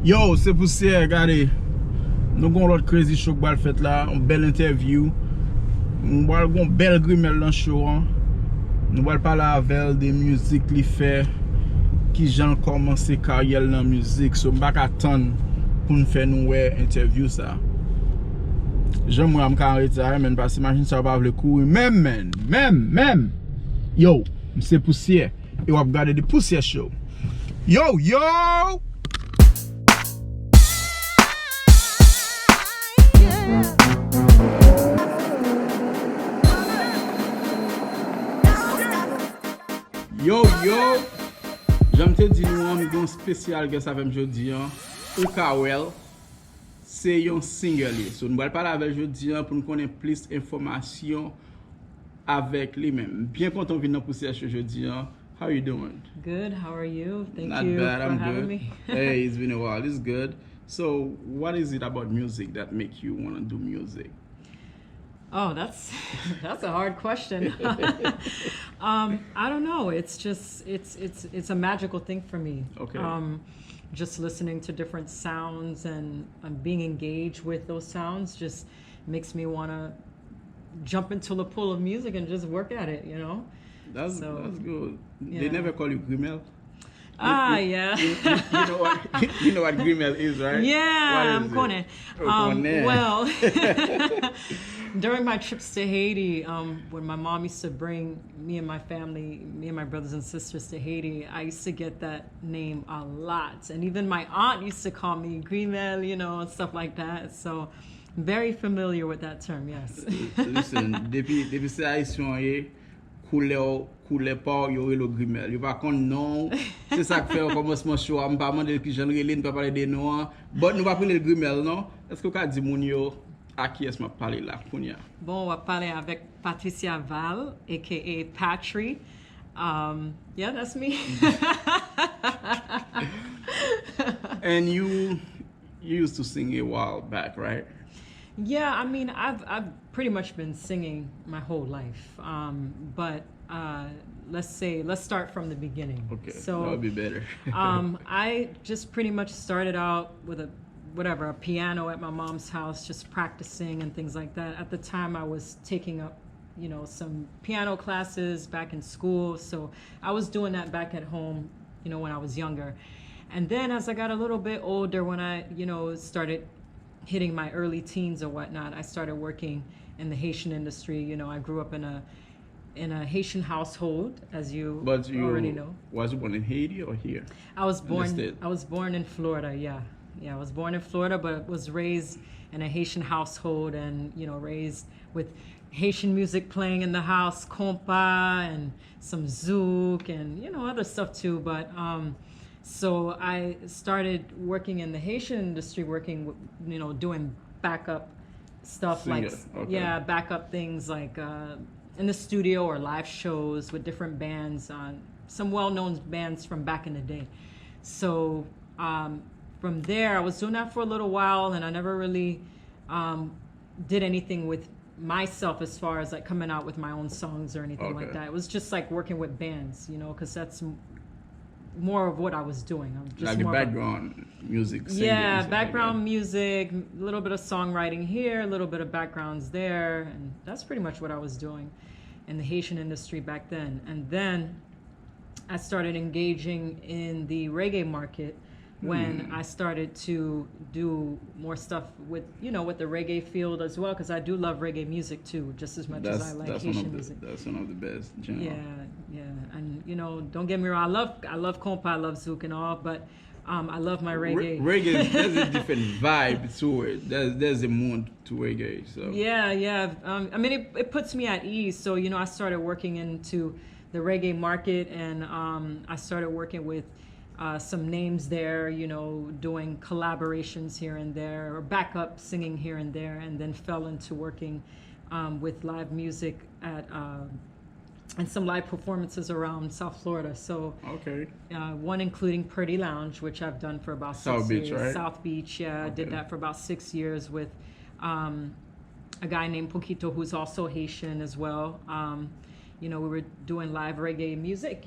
Yo, c'est pour ça, regardez. Nous avons l'autre crazy show qui va le faire là, une belle interview. Nous avons une belle grimelle dans le show. Nous allons parler avec des musiques qu'il fait, qui j'en commencé carrière dans la musique. So, je vais attendre pour nous faire une interview ça. J'aime me arrêter mais parce que imagine ça va le coup. Même. Yo, c'est poussière. Et on va regarder des poussières show. Yo! Yo, j'aime te dire nous un spécial que ça fait aujourd'hui ou Kawel c'est un single so nous allons parler avec aujourd'hui pour nous connaître plus d'informations avec lui-même. Bien content de venir pour ce aujourd'hui. How are you doing? Good. How are you? Thank Not you bad. for I'm having good. me. Hey, it's been a while. It's good. So, what is it about music that make you want to do music? Oh, that's a hard question. I don't know. It's just it's a magical thing for me. Okay. Just listening to different sounds and being engaged with those sounds just makes me want to jump into the pool of music and just work at it. You know. That's good. Yeah. They never call you Grimel? Yeah. You know what Grimel is, right? Yeah, I'm Kone. Kone. Well, during my trips to Haiti, when my mom used to bring me and my family, me and my brothers and sisters to Haiti, I used to get that name a lot. And even my aunt used to call me Grimel, and stuff like that. So very familiar with that term, yes. Listen, depuis ces haïtiens, couleur pas yo le Grimel. Yo pas kon non. C'est ça que fait au commencement show, on pas demander qui j'en relève pas parler de nous. But nous pas parler le Grimel non. Est-ce que vous dire moun yo à qui est-ce m'a parler là kounya? Bon, on va parler avec Patricia Val, aka Patry. Yeah, that's me. And you used to sing a while back, right? Yeah, I mean, I've pretty much been singing my whole life. But let's start from the beginning. Okay, so that would be better. I just pretty much started out with a piano at my mom's house, just practicing and things like that. At the time, I was taking up, some piano classes back in school. So I was doing that back at home, when I was younger. And then as I got a little bit older, when I, started hitting my early teens or whatnot, I started working in the Haitian industry. I grew up in a Haitian household, as you already know. Was you born in Haiti or here? I was born in Florida. Yeah, I was born in Florida, but was raised in a Haitian household, and raised with Haitian music playing in the house, compa and some zouk and other stuff too. But so I started working in the Haitian industry, working with, doing backup stuff backup things like in the studio or live shows with different bands, some well-known bands from back in the day. So from there, I was doing that for a little while, and I never really did anything with myself as far as like coming out with my own songs or anything like that. It was just like working with bands, because that's more of what I was doing. I'm just like more the background music. Yeah, background music, a little bit of songwriting here, a little bit of backgrounds there, and that's pretty much what I was doing in the Haitian industry back then. And then I started engaging in the reggae market when I started to do more stuff with, with the reggae field as well, because I do love reggae music too, just as much as I like Haitian music. That's one of the best genres. Yeah, and don't get me wrong, I love compa, I love zouk and all, but I love my reggae. Reggae, there's a different vibe to it. There's a mood to reggae. So yeah. I mean, it puts me at ease. So I started working into the reggae market, and I started working with some names there, doing collaborations here and there, or backup singing here and there, and then fell into working with live music at and some live performances around South Florida. So one including Purdy Lounge, which I've done for about 6 years. Right? South Beach, yeah, I did that for about 6 years with a guy named Poquito, who's also Haitian as well. We were doing live reggae music,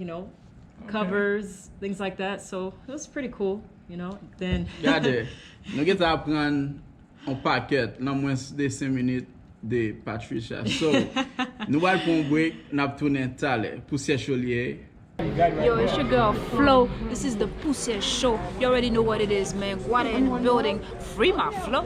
covers, things like that. So it was pretty cool, you know. Then Gade, nou get apren an paket nan mwen de 5 minutes de Patricia. So, nou wal pou break, nap tounen tale pou se choliye. Yo, it's your girl Flo. This is the Poussière Show. You already know what it is, man. Guada in the building. Free my Flo.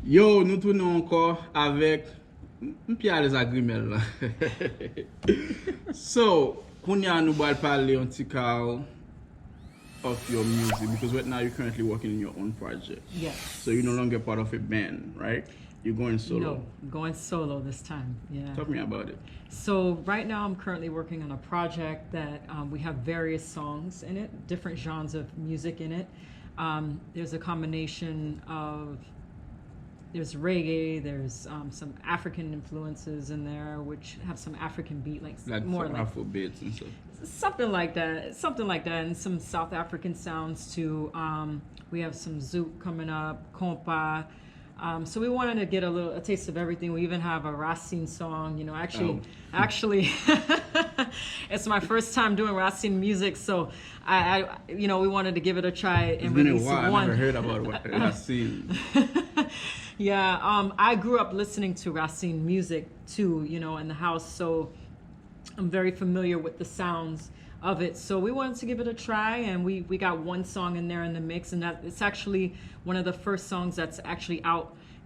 Yo, nou tounen ankor avek mpi a les agrimel la. So, kounya nou wal pale yon ti kal of your music, because right now you're currently working in your own project. yes. So you're no longer part of a band, right? You're going solo. No, I'm going solo this time. Yeah. Talk me about it. So right now I'm currently working on a project that we have various songs in it, different genres of music in it. There's a combination of, there's reggae, there's some African influences in there, which have some African beat, Like more some like Afro beats and stuff. something like that, and some South African sounds too. We have some zouk coming up, compa. So we wanted to get a taste of everything. We even have a Racine song, you know, actually, it's my first time doing Racine music, so I you know, we wanted to give it a try and It's been a release while. one. I never heard about Racine. Yeah, I grew up listening to Racine music too, you know, in the house, so I'm very familiar with the sounds of it. So we wanted to give it a try, and we got one song in there in the mix, and that it's actually one of the first songs that's actually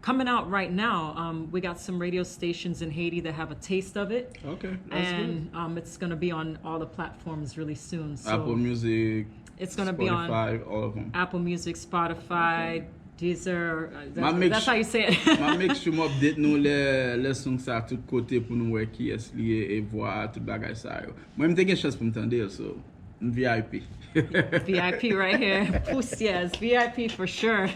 coming out right now. We got some radio stations in Haiti that have a taste of it. Okay, that's and it's going to be on all the platforms really soon. So Apple Music, it's going to Spotify, be on all of them. Apple Music, Spotify, Okay. Deezer. Ma That's how you say it. Ma make sure m'update nou le song sa tout kote pou nou wè ki es liye e vwa tout bagay sa yo. Mwen mte gen chance pou m'tande yo, so VIP. VIP right here. Poussières, VIP for sure.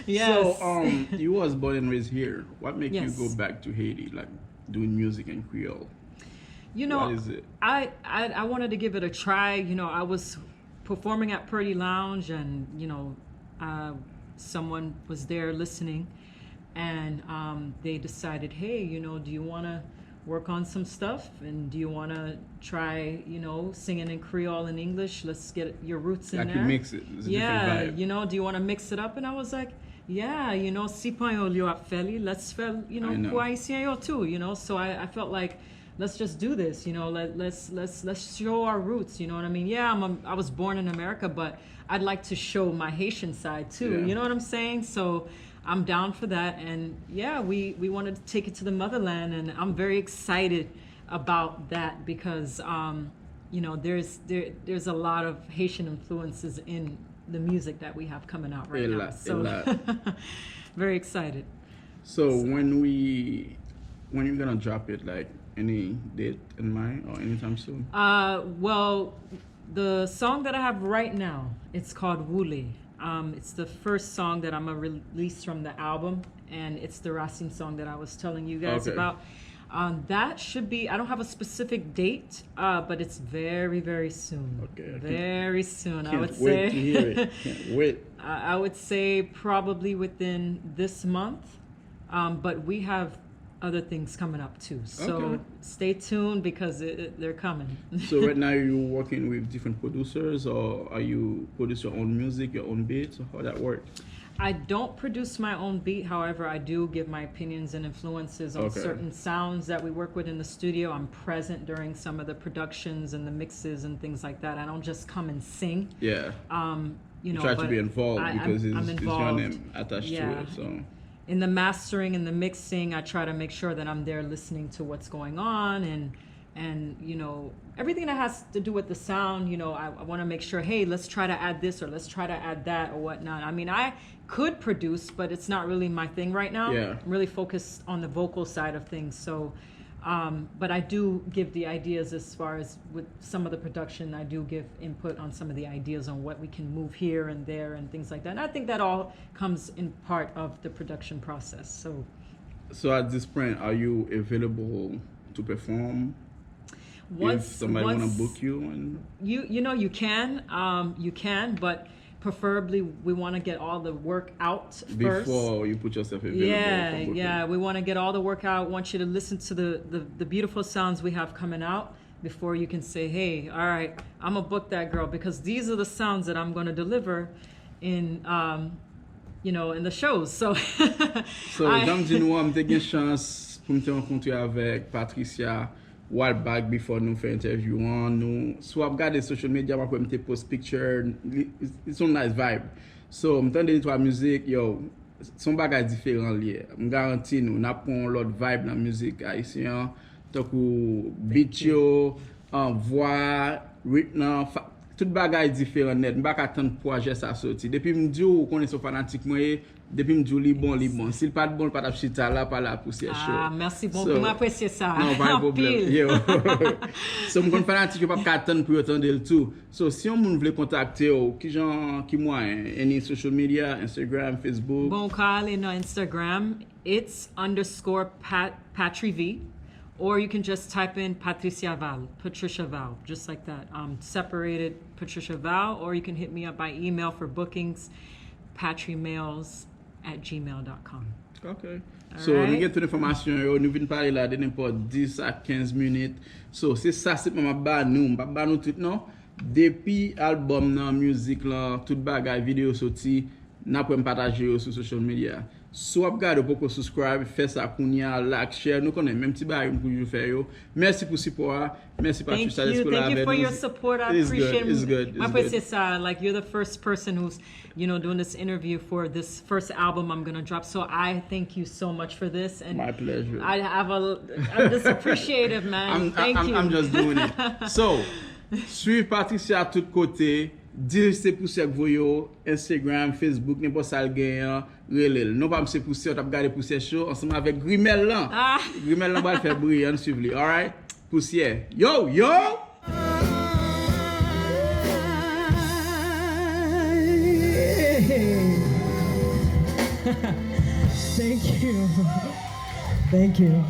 Yes. So, you was born and raised here. What made you Yes. go back to Haiti, like doing music in Creole? You know, What is it? I wanted to give it a try. You know, I was performing at Purdy Lounge, and you know, someone was there listening, and they decided, hey, you know, do you want to work on some stuff, and do you want to try, you know, singing in Creole and English? Let's get your roots in Like there. you mix it. It's a Yeah, different vibe. you know, do you want to mix it up? And I was like, yeah, you know, si pan yo liyo ap feli, let's fel, you know, I know. pou haisyen yo too, you know. So I felt like, let's just do this, you know. Let's show our roots, you know what I mean? Yeah, I was born in America, but I'd like to show my Haitian side too. Yeah. You know what I'm saying? So I'm down for that, and yeah, we wanted to take it to the motherland, and I'm very excited about that because you know, there's a lot of Haitian influences in the music that we have coming out right now. A lot. Very excited. So when you're gonna drop it, like any date in mind or anytime soon? Well, the song that I have right now, it's called Wule. It's the first song that I'm gonna release from the album, and it's the Racine song that I was telling you guys Okay. about. That should be, I don't have a specific date, but it's very, very soon. Okay, Very soon, I Can't would wait say. to hear it. Can't wait. I would say probably within this month, but we have other things coming up too. So Okay. stay tuned because they're coming. So right now you're working with different producers, or are you produce your own music, your own beats, or how that works? I don't produce my own beat. However, I do give my opinions and influences on Okay. certain sounds that we work with in the studio. I'm present during some of the productions and the mixes and things like that. I don't just come and sing. Yeah. You know, Try to but be involved because I'm it's your involved. name attached to Yeah. it. So In the mastering and the mixing, I try to make sure that I'm there listening to what's going on, and you know, everything that has to do with the sound. You know, I want to make sure, hey, let's try to add this or let's try to add that or whatnot. I mean, I could produce, but it's not really my thing right now. Yeah. I'm really focused on the vocal side of things. So but I do give the ideas as far as with some of the production. I do give input on some of the ideas on what we can move here and there and things like that. And I think that all comes in part of the production process. So at this point, are you available to perform? If somebody want to book you? And you know, you can, but preferably we want to get all the work out first. Before you put yourself available. Yeah, we want to get all the work out. Want you to listen to the beautiful sounds we have coming out before you can say, hey, all right, I'm gonna book that girl, because these are the sounds that I'm going to deliver in in the shows. So j'aime dire nous am te gen chance pour me rencontrer avec Patricia while back before nous faire interview nous soit regarder social media pour me post picture, it's a nice vibe. So m'entendre toi musique yo son bagage différent lié. Me garantis nous n'a prend l'autre vibe dans musique haïtien tant que beat yo voix rythme tout bagay différent net. M'pa attendre projet ça sorti. Depuis m'di ou connaît son fanatique moi, depuis m'di li bon. S'il pas bon, pas chita là par la poussière chaud. Ah, merci beaucoup, m'apprécier ça. Non, pas de problème. Yo. So m'kon fanatique yo pas attendre pour attendre le tout. So si on moun veut contacter qui moyen, any social media, Instagram, Facebook. Bon call in Instagram, it's _PatriV. Or you can just type in Patricia Val, Patricia Val, just like that. Separated Patricia Val, or you can hit me up by email for bookings, patrimails@gmail.com. Okay. So, nous avons toute l'information, nous venons parler là de n'importe 10 à 15 minutes. So, c'est ça, c'est pas ma nous tout, non? Depuis l'album, la musique, là, toute bagage, vidéo sorti, nous pouvons partager sur social media. Soit regarde pour subscribe, faire ça kounya, like, share, nous connaissons même petit bagage pour vous faire yo. Merci pour support. Merci Patricia. Thank you for your support. I appreciate it. It's good. Like you're the first person who's doing this interview for this first album I'm gonna drop. So I thank you so much for this. And my pleasure. I'm just appreciative, man. Thank you. I'm just doing it. So, suivez Patricia à tous côtés. Dire c'est pour ça que vous Instagram, Facebook, n'importe ça le gagne, relève. Non pas c'est pour ça, on a regardé pour ces show ensemble avec Grimel là. Grimel là va faire briller, on suivre. All right? Poussière. Yo. Thank you.